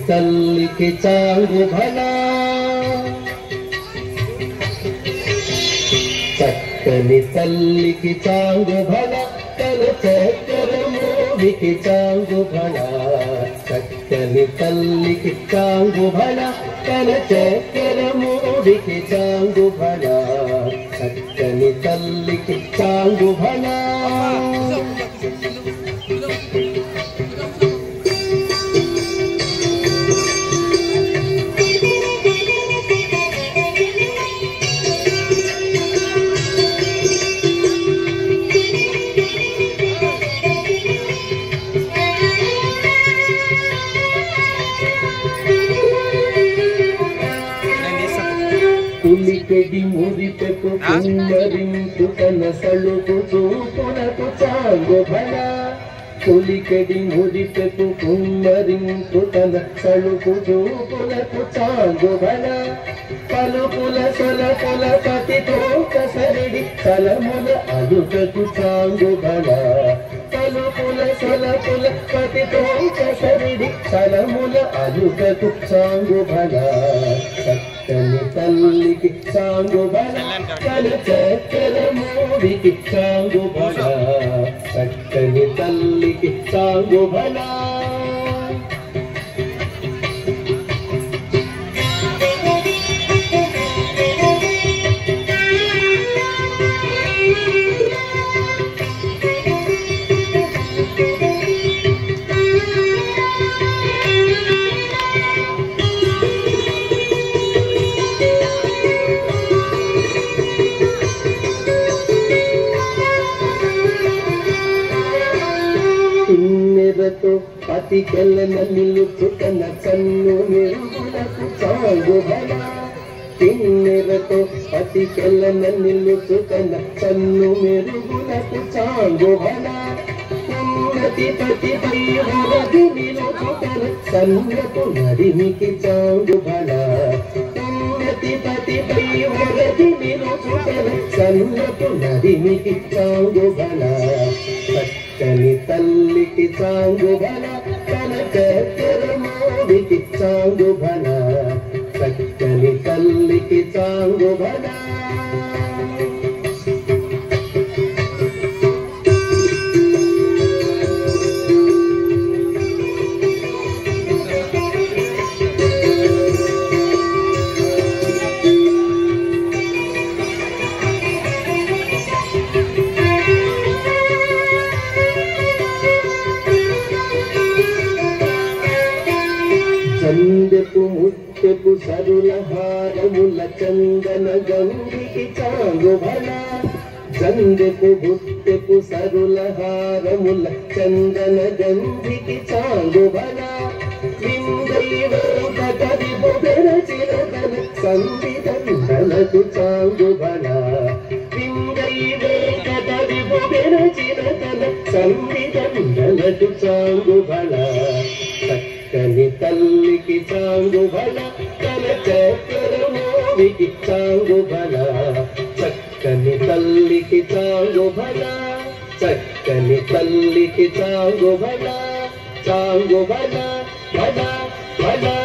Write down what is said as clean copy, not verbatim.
తల్లికి చాంగు భలా చక్కని తల్లికి చాంగు భలా తన చక్కెర మోవికి చాంగు భలా చక్కని తల్లికి చాంగు భలా తన చక్కెర మోవికి చాంగు భలా చక్కని తల్లికి చాంగు భలా పులికెడి మురిపెకు కుమ్మరింపు తన సలుపు చూపునకు చాంగు భలా పులికెడి మురిపెకు కుమ్మరింపు తన సలుపు చూపునకు చాంగు భలా పలుపుల సొలపుల పతితో కసరిడి కలముల అదుటకు చాంగు భలా పలుపుల సొలపుల పతితో కసరిడి కలముల అదుటకు చాంగు భలా చక్కని తల్లికి చాంగు భలా తన చక్కెర మోవికి చాంగు భలా చక్కని తల్లికి చాంగు భలా కిన్నెరతో పతికెళ్ళన నిలుచుకన కన్ను మెరుగులకు చాంగు భలా కిన్నెరతో పతికెళ్ళన నిలుచుకన కన్ను మెరుగులకు చాంగు భలా ఉన్నతి పతిపై వరది నిలుచుకన సన్నపు నడిమికి చాంగు భలా ఉన్నతి పతిపై వరది నిలుచుకన సన్నపు నడిమికి చాంగు భలా చక్కని తల్లికి చాంగు భలా తన చక్కెర మోవికి చాంగు భలా చక్కని తల్లికి చాంగు భలా చందపు ముత్తెపు సరుల హారముల చందన గంగికి చాంగు భలా చందపు ముత్తెపు సరుల హారముల చందన గంగికి చాంగు భలా విందైవరి బొగర చిరతన సంవిదండలకు చాంగు భలా విందైవరి బొగర చిరతన సంవిదండలకు చాంగు భలా చక్కని తల్లికి చాంగు భలా తన చక్కెర మోవికి చాంగు భలా చక్కని తల్లికి చాంగు భలా చక్కని తల్లికి చాంగు భలా చాంగు భలా భలా భలా